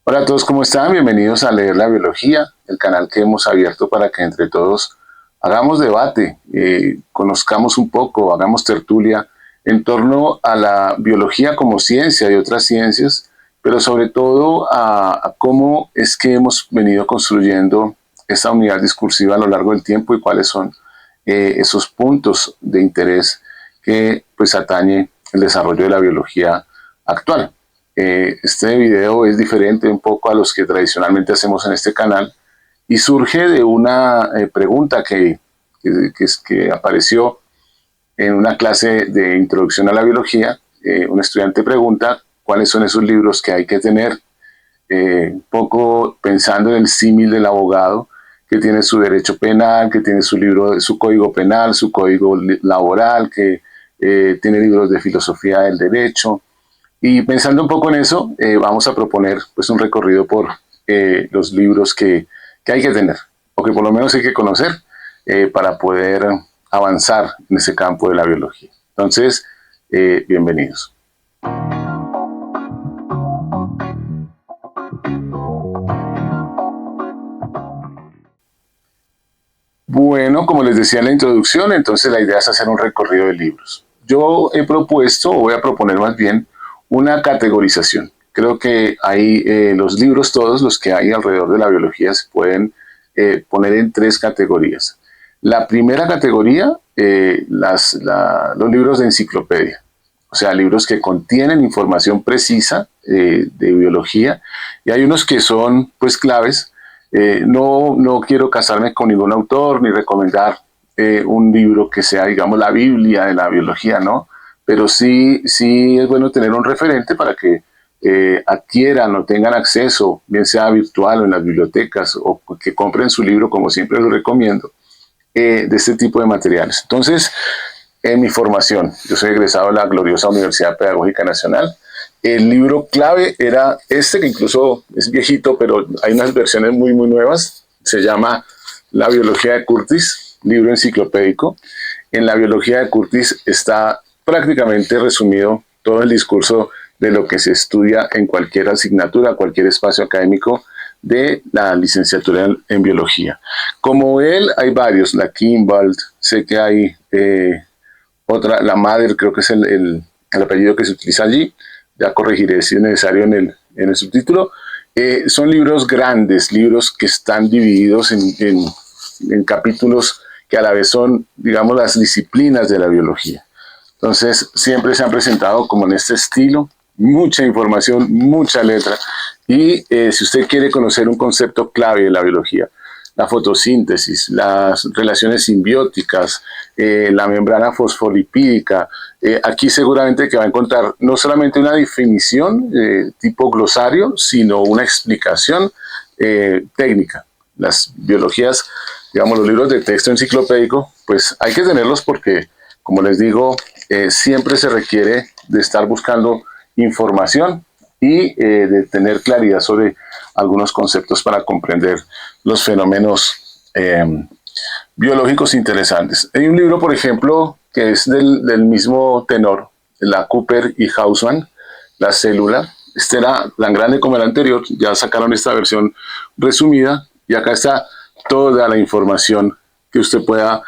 Hola a todos, ¿cómo están? Bienvenidos a Leer la Biología, el canal que hemos abierto para que entre todos hagamos debate, conozcamos un poco, hagamos tertulia en torno a la biología como ciencia y otras ciencias, pero sobre todo a cómo es que hemos venido construyendo esta unidad discursiva a lo largo del tiempo y cuáles son esos puntos de interés que pues atañe el desarrollo de la biología actual. Este video es diferente un poco a los que tradicionalmente hacemos en este canal y surge de una pregunta que apareció en una clase de introducción a la biología. Un estudiante pregunta cuáles son esos libros que hay que tener, un poco pensando en el símil del abogado que tiene su derecho penal, que tiene su libro, su código penal, su código laboral, que tiene libros de filosofía del derecho. Y pensando un poco en eso, vamos a proponer pues, un recorrido por los libros que hay que tener, o que por lo menos hay que conocer para poder avanzar en ese campo de la biología. Entonces, bienvenidos. Bueno, como les decía en la introducción, entonces la idea es hacer un recorrido de libros. Yo he propuesto, o voy a proponer más bien, una categorización. Creo que hay los libros, todos los que hay alrededor de la biología, se pueden poner en tres categorías. La primera categoría, los libros de enciclopedia, o sea, libros que contienen información precisa de biología, y hay unos que son pues claves. No quiero casarme con ningún autor ni recomendar un libro que sea, digamos, la Biblia de la biología, ¿no? Pero sí es bueno tener un referente para que adquieran o tengan acceso, bien sea virtual o en las bibliotecas, o que compren su libro, como siempre lo recomiendo, de este tipo de materiales. Entonces, en mi formación, yo soy egresado de la gloriosa Universidad Pedagógica Nacional. El libro clave era este, que incluso es viejito, pero hay unas versiones muy nuevas. Se llama La Biología de Curtis, libro enciclopédico. En la Biología de Curtis está prácticamente resumido todo el discurso de lo que se estudia en cualquier asignatura, cualquier espacio académico de la licenciatura en biología. Como él, hay varios, la Kimball, sé que hay otra, la Mather, creo que es el apellido que se utiliza allí, ya corregiré si es necesario en el subtítulo. Son libros grandes, libros que están divididos en capítulos que a la vez son, digamos, las disciplinas de la biología. Entonces, siempre se han presentado como en este estilo, mucha información, mucha letra, y si usted quiere conocer un concepto clave de la biología, la fotosíntesis, las relaciones simbióticas, la membrana fosfolipídica, aquí seguramente que va a encontrar no solamente una definición tipo glosario, sino una explicación técnica. Las biologías, digamos, los libros de texto enciclopédico, pues hay que tenerlos porque, como les digo, siempre se requiere de estar buscando información y de tener claridad sobre algunos conceptos para comprender los fenómenos biológicos interesantes. Hay un libro, por ejemplo, que es del mismo tenor, la Cooper y Hausmann, La célula. Este era tan grande como el anterior, ya sacaron esta versión resumida y acá está toda la información que usted pueda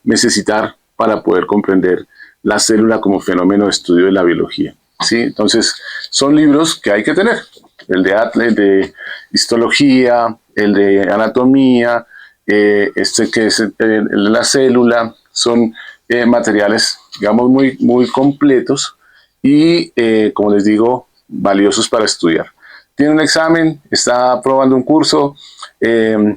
necesitar para poder comprender la célula como fenómeno de estudio de la biología. ¿Sí? Entonces, son libros que hay que tener. El de histología, el de anatomía, este que es el de la célula, son materiales, digamos, muy completos y, como les digo, valiosos para estudiar. Tiene un examen, está aprobando un curso,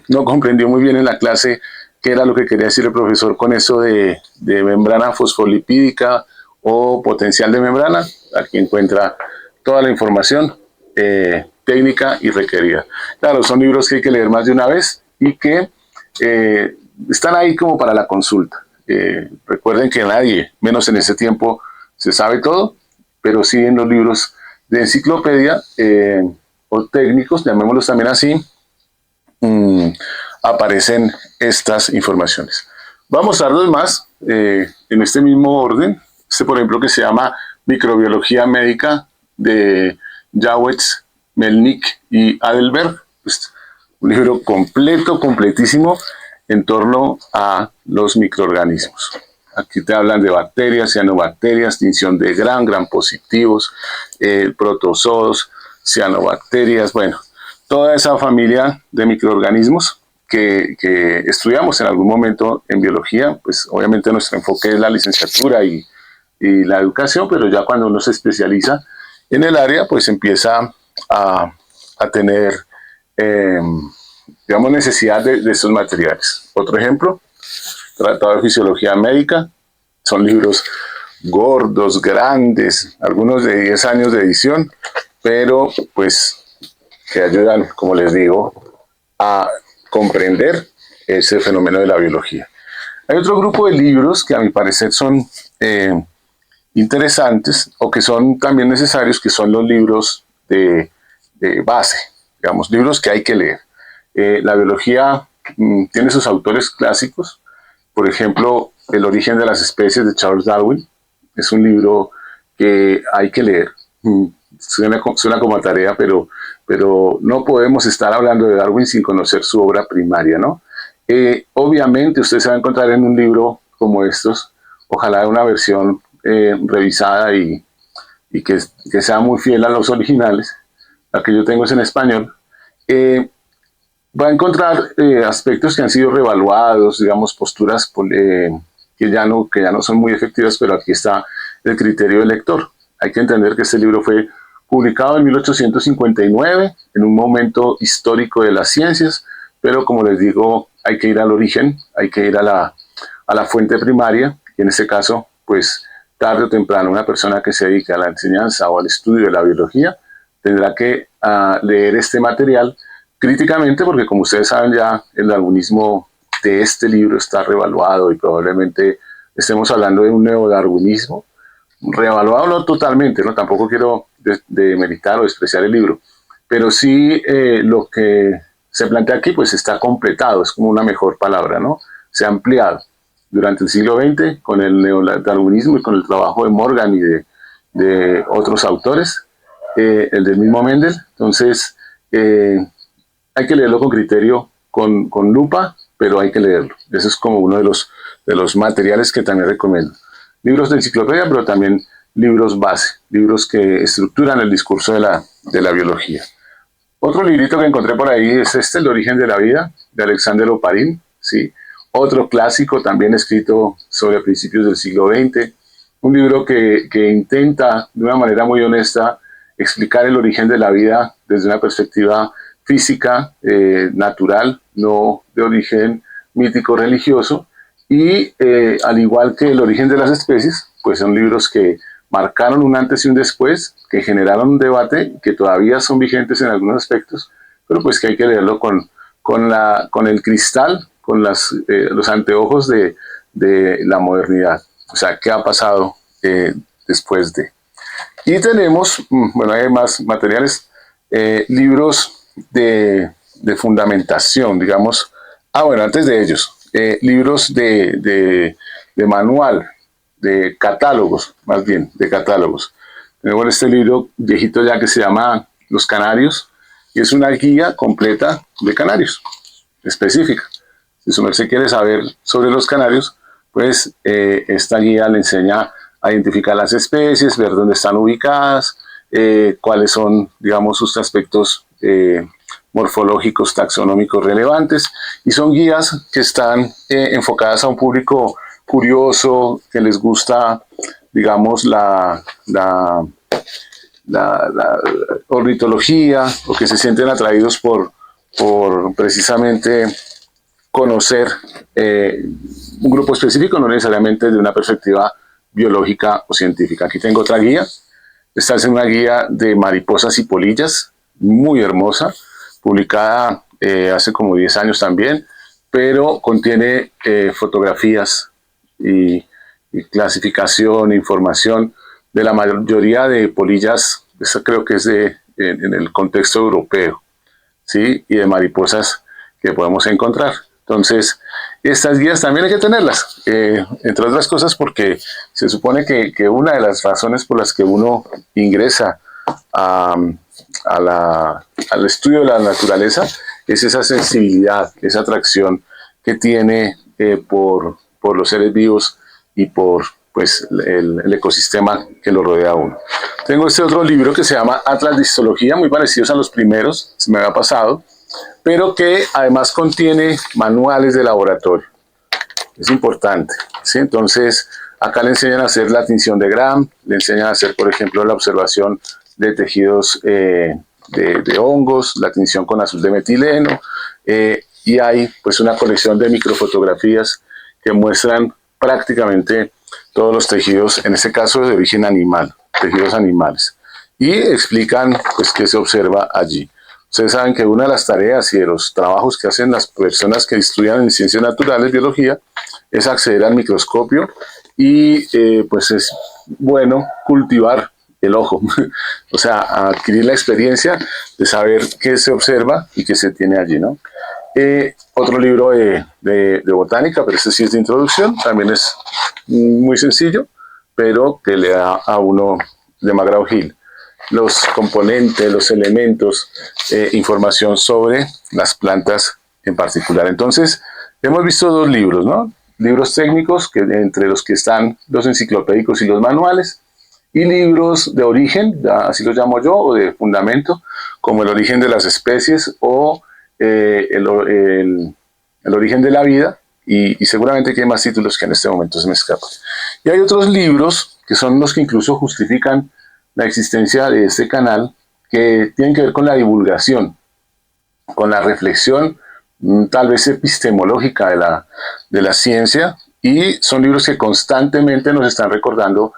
no comprendió muy bien en la clase qué era lo que quería decir el profesor con eso de membrana fosfolipídica o potencial de membrana. Aquí encuentra toda la información técnica y requerida. Claro, son libros que hay que leer más de una vez y que están ahí como para la consulta. Recuerden que nadie, menos en ese tiempo, se sabe todo, pero sí en los libros de enciclopedia o técnicos, llamémoslos también así, aparecen estas informaciones. Vamos a darles más en este mismo orden. Este, por ejemplo, que se llama Microbiología Médica de Jawetz Melnick y Adelberg. Pues, un libro completo, completísimo en torno a los microorganismos. Aquí te hablan de bacterias, cianobacterias, extinción de gram positivos, protozoos, cianobacterias, bueno, toda esa familia de microorganismos que estudiamos en algún momento en biología. Pues obviamente nuestro enfoque es la licenciatura y la educación, pero ya cuando uno se especializa en el área, pues empieza a tener, digamos, necesidad de estos materiales. Otro ejemplo, Tratado de Fisiología Médica, son libros gordos, grandes, algunos de 10 años de edición, pero pues que ayudan, como les digo, a comprender ese fenómeno de la biología. Hay otro grupo de libros que a mi parecer son interesantes o que son también necesarios, que son los libros de base, digamos, libros que hay que leer. La biología tiene sus autores clásicos, por ejemplo, El origen de las especies de Charles Darwin, es un libro que hay que leer. Suena como tarea, pero no podemos estar hablando de Darwin sin conocer su obra primaria, ¿no? Obviamente usted se va a encontrar en un libro como estos, ojalá una versión revisada y que sea muy fiel a los originales. La que yo tengo es en español. Va a encontrar aspectos que han sido revaluados, digamos, posturas que ya no son muy efectivas, pero aquí está el criterio del lector. Hay que entender que este libro fue publicado en 1859, en un momento histórico de las ciencias, pero como les digo, hay que ir al origen, hay que ir a la fuente primaria, y en este caso, pues tarde o temprano, una persona que se dedique a la enseñanza o al estudio de la biología tendrá que leer este material críticamente, porque como ustedes saben ya el darwinismo de este libro está revaluado y probablemente estemos hablando de un neodarwinismo, revaluado no totalmente, ¿no? Tampoco quiero demeritar o despreciar el libro, pero sí lo que se plantea aquí pues está completado, es como una mejor palabra, ¿no? Se ha ampliado durante el siglo XX con el neodarwinismo y con el trabajo de Morgan y de otros autores, el del mismo Mendel. Entonces hay que leerlo con criterio, con lupa, pero hay que leerlo. Ese es como uno de los materiales que también recomiendo. Libros de enciclopedia, pero también libros base, libros que estructuran el discurso de la biología. Otro librito que encontré por ahí es este, El origen de la vida, de Alexander Oparin, ¿sí? Otro clásico también escrito sobre principios del siglo XX, un libro que intenta de una manera muy honesta explicar el origen de la vida desde una perspectiva física, natural, no de origen mítico religioso, y al igual que El origen de las especies, pues son libros que marcaron un antes y un después, que generaron un debate, que todavía son vigentes en algunos aspectos, pero pues que hay que leerlo con el cristal, con los anteojos de la modernidad. O sea, ¿qué ha pasado después de? Y tenemos, bueno, hay más materiales, libros de fundamentación, digamos. Bueno, antes de ellos, libros de manual, de catálogos, más bien, de catálogos. Tenemos este libro viejito ya que se llama Los Canarios, y es una guía completa de canarios, específica. Si su merced quiere saber sobre los canarios, pues esta guía le enseña a identificar las especies, ver dónde están ubicadas, cuáles son, digamos, sus aspectos morfológicos, taxonómicos relevantes, y son guías que están enfocadas a un público curioso, que les gusta, digamos, la ornitología, o que se sienten atraídos por precisamente conocer un grupo específico, no necesariamente de una perspectiva biológica o científica. Aquí tengo otra guía. Esta es una guía de mariposas y polillas, muy hermosa, publicada hace como 10 años también, pero contiene fotografías y clasificación, información de la mayoría de polillas. Esta creo que es en el contexto europeo, ¿sí? Y de mariposas que podemos encontrar. Entonces, estas guías también hay que tenerlas, entre otras cosas porque se supone que una de las razones por las que uno ingresa a al estudio de la naturaleza es esa sensibilidad, esa atracción que tiene por los seres vivos y por pues, el ecosistema que lo rodea a uno. Tengo este otro libro que se llama Atlas de Histología, muy parecidos a los primeros, se me había pasado, pero que además contiene manuales de laboratorio. Es importante, ¿sí? Entonces, acá le enseñan a hacer la tinción de Gram, le enseñan a hacer, por ejemplo, la observación de tejidos de hongos, la tinción con azul de metileno, y hay pues una colección de microfotografías que muestran prácticamente todos los tejidos, en este caso de origen animal, tejidos animales, y explican pues qué se observa allí. Ustedes saben que una de las tareas y de los trabajos que hacen las personas que estudian en ciencias naturales, biología, es acceder al microscopio y pues es bueno cultivar el ojo, o sea, adquirir la experiencia de saber qué se observa y qué se tiene allí, ¿no? Otro libro de botánica, pero este sí es de introducción, también es muy sencillo, pero que le da a uno de McGraw-Hill los componentes, los elementos, información sobre las plantas en particular. Entonces, hemos visto dos libros, ¿no? Libros técnicos, que, entre los que están los enciclopédicos y los manuales, y libros de origen, así los llamo yo, o de fundamento, como El origen de las especies o el origen de la vida, y seguramente que hay más títulos que en este momento se me escapan. Y hay otros libros que son los que incluso justifican la existencia de este canal, que tienen que ver con la divulgación, con la reflexión tal vez epistemológica de la ciencia, y son libros que constantemente nos están recordando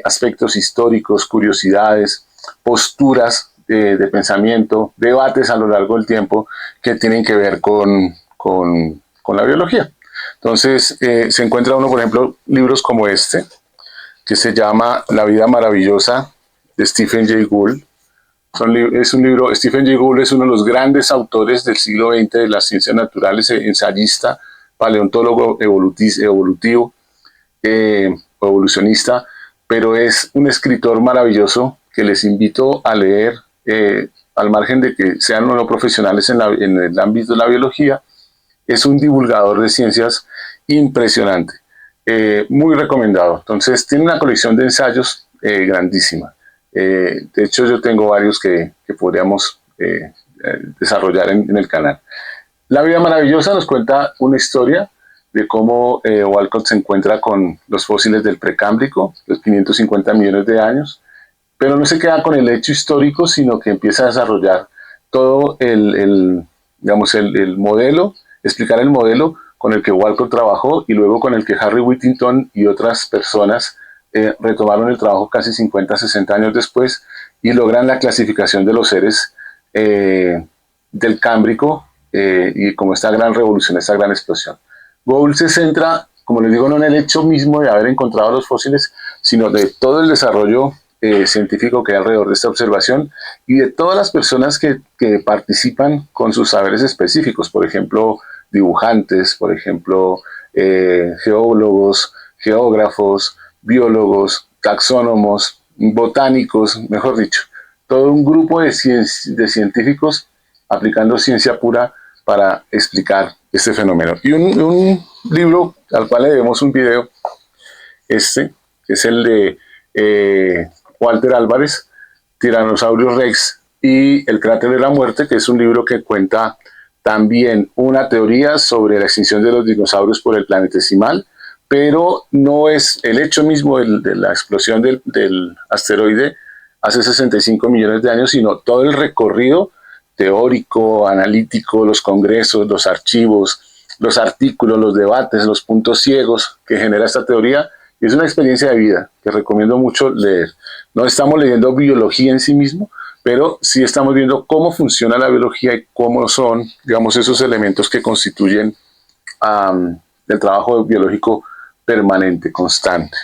aspectos históricos, curiosidades, posturas de pensamiento, debates a lo largo del tiempo que tienen que ver con la biología. Entonces, se encuentra uno, por ejemplo, libros como este, que se llama La vida maravillosa, de Stephen Jay Gould. Es un libro, Stephen Jay Gould es uno de los grandes autores del siglo XX de las ciencias naturales, ensayista, paleontólogo evolutivo, evolucionista, pero es un escritor maravilloso que les invito a leer, al margen de que sean o no profesionales en el ámbito de la biología. Es un divulgador de ciencias impresionante, muy recomendado. Entonces tiene una colección de ensayos grandísima. De hecho, yo tengo varios que podríamos desarrollar en el canal. La vida maravillosa nos cuenta una historia de cómo Walcott se encuentra con los fósiles del Precámbrico, los 550 millones de años, pero no se queda con el hecho histórico, sino que empieza a desarrollar todo digamos, el modelo, explicar el modelo con el que Walcott trabajó y luego con el que Harry Whittington y otras personas retomaron el trabajo casi 50, 60 años después y logran la clasificación de los seres del Cámbrico y como esta gran revolución, esta gran explosión. Gould se centra, como les digo, no en el hecho mismo de haber encontrado los fósiles, sino de todo el desarrollo científico que hay alrededor de esta observación y de todas las personas que participan con sus saberes específicos, por ejemplo, dibujantes, por ejemplo, geólogos, geógrafos, biólogos, taxónomos, botánicos, mejor dicho, todo un grupo de científicos aplicando ciencia pura para explicar este fenómeno. Y un libro al cual le debemos un video, que es el de Walter Álvarez, Tyrannosaurus Rex y el cráter de la muerte, que es un libro que cuenta también una teoría sobre la extinción de los dinosaurios por el planetesimal, pero no es el hecho mismo de la explosión del asteroide hace 65 millones de años, sino todo el recorrido teórico, analítico, los congresos, los archivos, los artículos, los debates, los puntos ciegos que genera esta teoría. Y es una experiencia de vida que recomiendo mucho leer. No estamos leyendo biología en sí mismo, pero sí estamos viendo cómo funciona la biología y cómo son, digamos, esos elementos que constituyen el trabajo biológico permanente, constante.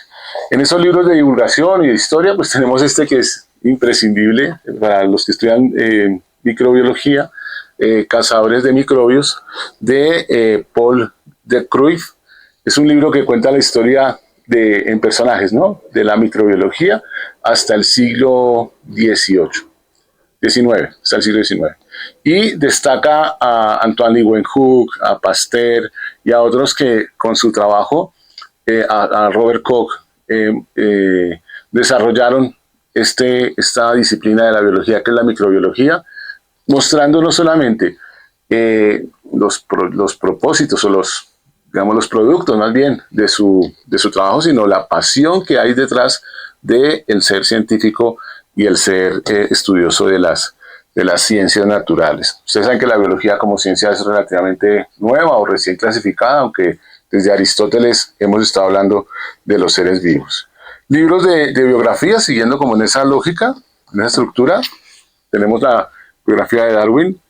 En esos libros de divulgación y de historia, pues tenemos este que es imprescindible para los que estudian microbiología, Cazadores de microbios, de Paul de Kruif. Es un libro que cuenta la historia en personajes, ¿no? De la microbiología hasta el siglo XVIII. XIX, hasta el siglo XIX. Y destaca a Antoine Leeuwenhoek, a Pasteur y a otros que con su trabajo, a Robert Koch, desarrollaron esta disciplina de la biología que es la microbiología, mostrando no solamente los propósitos o digamos, los productos más bien de su trabajo, sino la pasión que hay detrás del ser científico y el ser estudioso de las ciencias naturales. Ustedes saben que la biología como ciencia es relativamente nueva o recién clasificada, aunque desde Aristóteles hemos estado hablando de los seres vivos. Libros de biografía, siguiendo como en esa lógica, en esa estructura, tenemos la biografía de Darwin,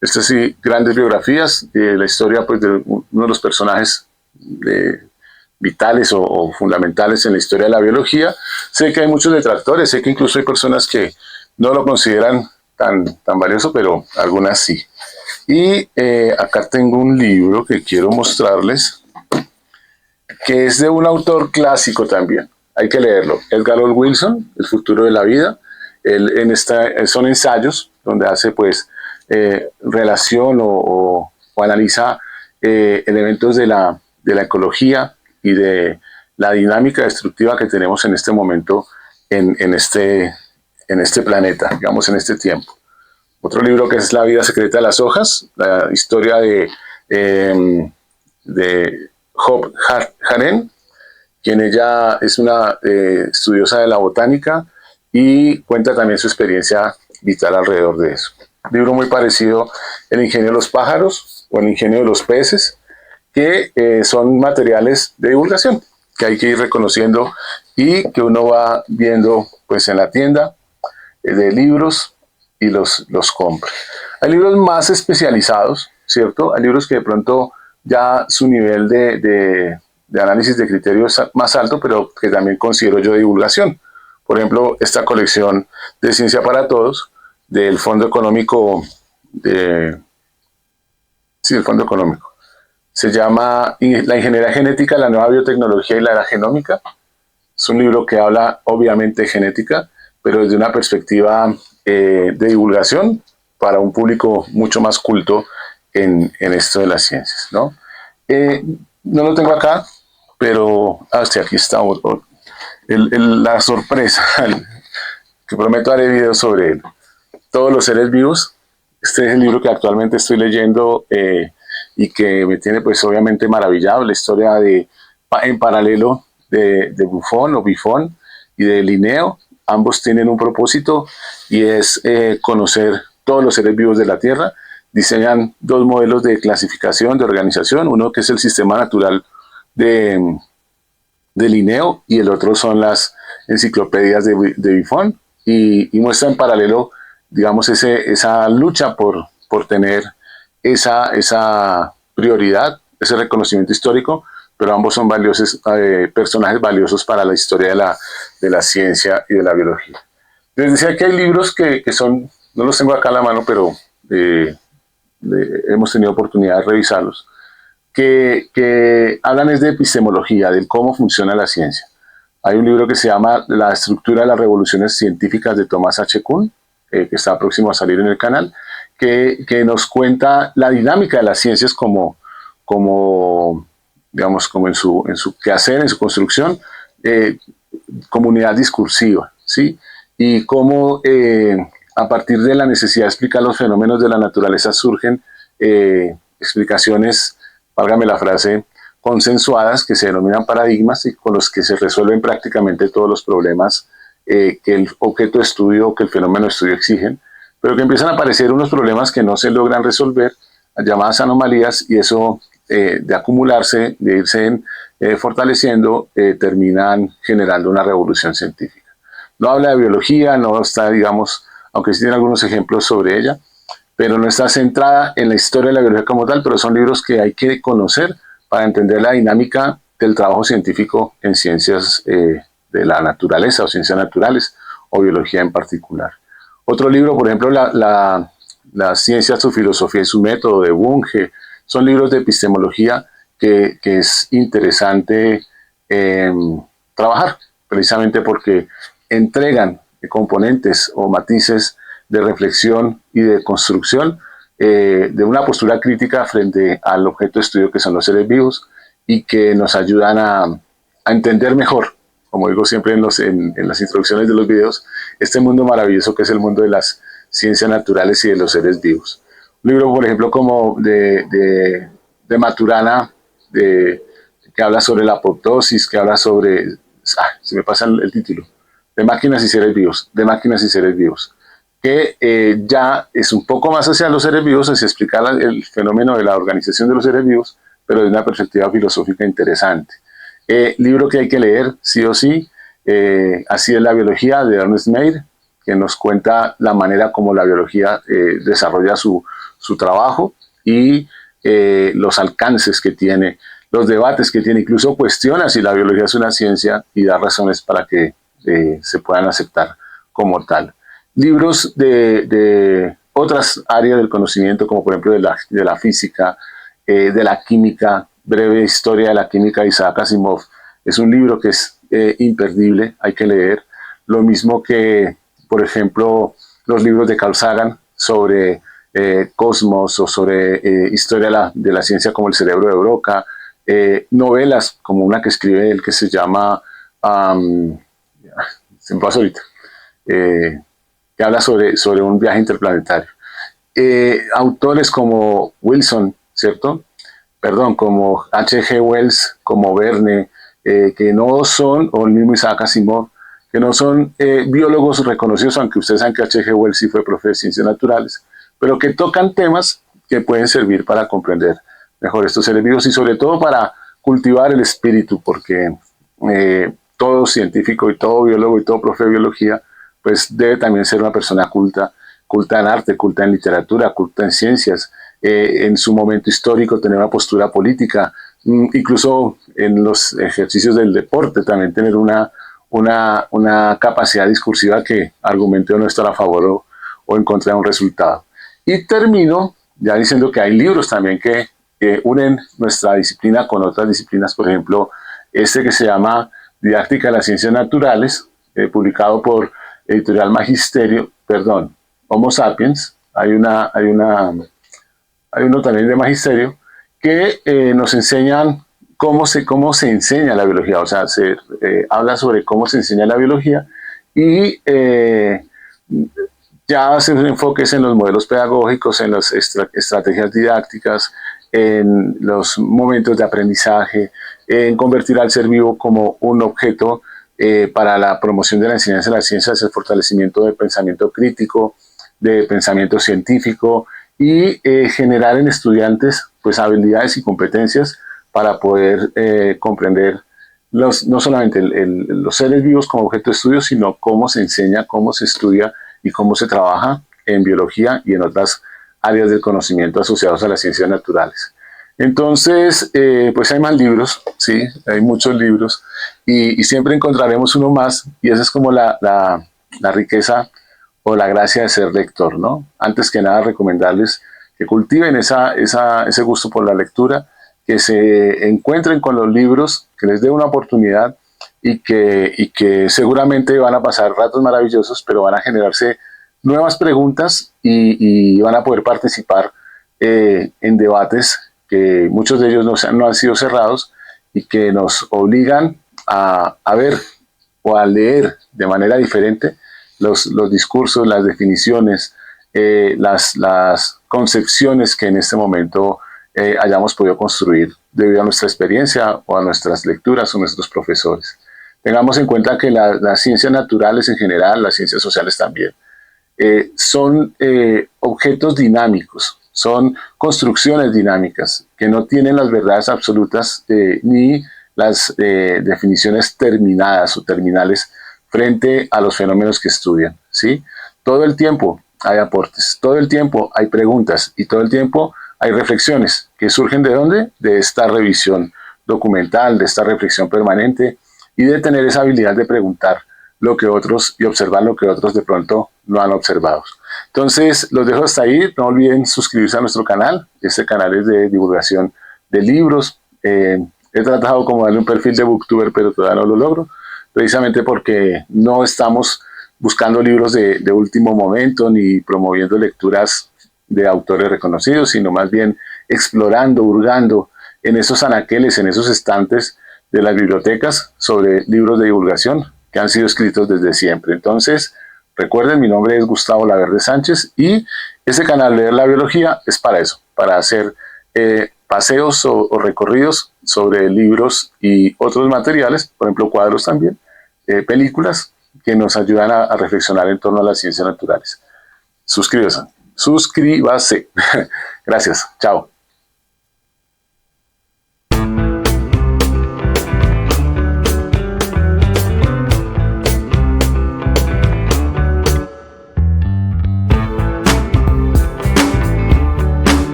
estas sí, grandes biografías, la historia pues, de uno de los personajes vitales o fundamentales en la historia de la biología. Sé que hay muchos detractores, sé que incluso hay personas que no lo consideran tan valioso, pero algunas sí. Y acá tengo un libro que quiero mostrarles, que es de un autor clásico también. Hay que leerlo. Edgar Hall Wilson, El futuro de la vida. Son ensayos donde hace pues relación o analiza elementos de la ecología y de la dinámica destructiva que tenemos en este momento en este planeta, digamos, en este tiempo. Otro libro que es La vida secreta de las hojas, la historia de Hope Haren, quien ella es una estudiosa de la botánica y cuenta también su experiencia vital alrededor de eso. Un libro muy parecido, El ingenio de los pájaros o El ingenio de los peces, que son materiales de divulgación que hay que ir reconociendo y que uno va viendo pues en la tienda de libros y los compra. Hay libros más especializados, ¿cierto? Hay libros que de pronto ya su nivel de análisis de criterio es más alto, pero que también considero yo de divulgación. Por ejemplo, esta colección de Ciencia para Todos del Fondo Económico el Fondo Económico. Se llama La ingeniería genética, la nueva biotecnología y la era genómica. Es un libro que habla obviamente de genética, pero desde una perspectiva de divulgación para un público mucho más culto en esto de las ciencias, ¿no? No lo tengo acá, pero hasta aquí está la sorpresa, que prometo haré video sobre él. Todos los seres vivos. Este es el libro que actualmente estoy leyendo y que me tiene pues obviamente maravillado, la historia en paralelo de Buffon o Buffon y de Linneo. Ambos tienen un propósito y es conocer todos los seres vivos de la Tierra. Diseñan dos modelos de clasificación, de organización, uno que es el sistema natural de Linneo y el otro son las enciclopedias de Buffon y muestra en paralelo, digamos, esa lucha por tener esa prioridad, ese reconocimiento histórico, pero ambos son valiosos, personajes valiosos para la historia de la ciencia y de la biología. Les decía que hay libros que son, no los tengo acá a la mano, pero hemos tenido oportunidad de revisarlos, que hablan es de epistemología, de cómo funciona la ciencia. Hay un libro que se llama La estructura de las revoluciones científicas de Thomas H. Kuhn, que está próximo a salir en el canal, que nos cuenta la dinámica de las ciencias como digamos, como en su quehacer, en su construcción, comunidad discursiva, ¿sí? Y cómo a partir de la necesidad de explicar los fenómenos de la naturaleza surgen explicaciones, válgame la frase, consensuadas, que se denominan paradigmas y con los que se resuelven prácticamente todos los problemas que el objeto de estudio o que el fenómeno de estudio exigen, pero que empiezan a aparecer unos problemas que no se logran resolver, llamadas anomalías, y eso de acumularse, de irse fortaleciendo, terminan generando una revolución científica. No habla de biología, no está, digamos, aunque sí tiene algunos ejemplos sobre ella, pero no está centrada en la historia de la biología como tal, pero son libros que hay que conocer para entender la dinámica del trabajo científico en ciencias de la naturaleza o ciencias naturales o biología en particular. Otro libro, por ejemplo, la ciencia, su filosofía y su método de Bunge, son libros de epistemología que es interesante trabajar, precisamente porque entregan componentes o matices de reflexión y de construcción, de una postura crítica frente al objeto de estudio que son los seres vivos y que nos ayudan a entender mejor, como digo siempre en las introducciones de los videos, este mundo maravilloso que es el mundo de las ciencias naturales y de los seres vivos. Un libro, por ejemplo, como de Maturana, que habla sobre la apoptosis, que habla sobre, se me pasa el título, de máquinas y seres vivos, de máquinas y seres vivos, que ya es un poco más hacia los seres vivos, hacia explicar el fenómeno de la organización de los seres vivos, pero desde una perspectiva filosófica interesante. Libro que hay que leer, sí o sí, Así es la biología, de Ernest Mayr, que nos cuenta la manera como la biología desarrolla su trabajo y los alcances que tiene, los debates que tiene, incluso cuestiona si la biología es una ciencia y da razones para que se puedan aceptar como tal. Libros de otras áreas del conocimiento, como por ejemplo de la física, de la química, Breve historia de la química de Isaac Asimov, es un libro que es imperdible, hay que leer. Lo mismo que, por ejemplo, los libros de Carl Sagan sobre cosmos o sobre historia de la ciencia como El cerebro de Broca, novelas como una que escribe él que se llama, se me pasa ahorita, que habla sobre un viaje interplanetario. Autores como Wilson, ¿cierto? Perdón, como H.G. Wells, como Verne, que no son, o el mismo Isaac Asimov, que no son biólogos reconocidos, aunque ustedes saben que H.G. Wells sí fue profe de ciencias naturales, pero que tocan temas que pueden servir para comprender mejor estos seres vivos y sobre todo para cultivar el espíritu, porque todo científico y todo biólogo y todo profe de biología, pues debe también ser una persona culta, culta en arte, culta en literatura, culta en ciencias, en su momento histórico tener una postura política, incluso en los ejercicios del deporte también tener una capacidad discursiva que argumente o no estar a favor o en contra de un resultado. Y termino ya diciendo que hay libros también que unen nuestra disciplina con otras disciplinas, por ejemplo, este que se llama Didáctica de las Ciencias Naturales, publicado por Editorial Magisterio, perdón, Homo Sapiens, hay uno también de Magisterio, que nos enseñan cómo se enseña la biología, o sea, se habla sobre cómo se enseña la biología y ya hacen enfoques en los modelos pedagógicos, en las estrategias didácticas, en los momentos de aprendizaje, en convertir al ser vivo como un objeto para la promoción de la enseñanza de las ciencias, el fortalecimiento del pensamiento crítico, de pensamiento científico y generar en estudiantes pues habilidades y competencias para poder comprender no solamente los seres vivos como objeto de estudio, sino cómo se enseña, cómo se estudia y cómo se trabaja en biología y en otras áreas del conocimiento asociados a las ciencias naturales. Entonces, pues hay más libros, ¿sí? Hay muchos libros y siempre encontraremos uno más y esa es como la riqueza o la gracia de ser lector, ¿no? Antes que nada, recomendarles que cultiven ese gusto por la lectura, que se encuentren con los libros, que les dé una oportunidad y que seguramente van a pasar ratos maravillosos, pero van a generarse nuevas preguntas y van a poder participar en debates que muchos de ellos no han sido cerrados y que nos obligan a ver o a leer de manera diferente los discursos, las definiciones, las concepciones que en este momento hayamos podido construir debido a nuestra experiencia o a nuestras lecturas o nuestros profesores. Tengamos en cuenta que las ciencias naturales en general, las ciencias sociales también, son objetos dinámicos, son construcciones dinámicas que no tienen las verdades absolutas ni las definiciones terminadas o terminales frente a los fenómenos que estudian, ¿sí? Todo el tiempo hay aportes, todo el tiempo hay preguntas y todo el tiempo hay reflexiones que surgen ¿de dónde? De esta revisión documental, de esta reflexión permanente y de tener esa habilidad de preguntar lo que otros y observar lo que otros de pronto no han observado. Entonces, los dejo hasta ahí. No olviden suscribirse a nuestro canal. Este canal es de divulgación de libros. He tratado como darle un perfil de booktuber, pero todavía no lo logro, precisamente porque no estamos buscando libros de último momento ni promoviendo lecturas de autores reconocidos, sino más bien explorando, hurgando en esos anaqueles, en esos estantes de las bibliotecas sobre libros de divulgación que han sido escritos desde siempre. Entonces, recuerden, mi nombre es Gustavo Laverde Sánchez y ese canal Leer la Biología es para eso, para hacer paseos o recorridos sobre libros y otros materiales, por ejemplo cuadros también, películas que nos ayudan a reflexionar en torno a las ciencias naturales. Suscríbase. Gracias. Chao.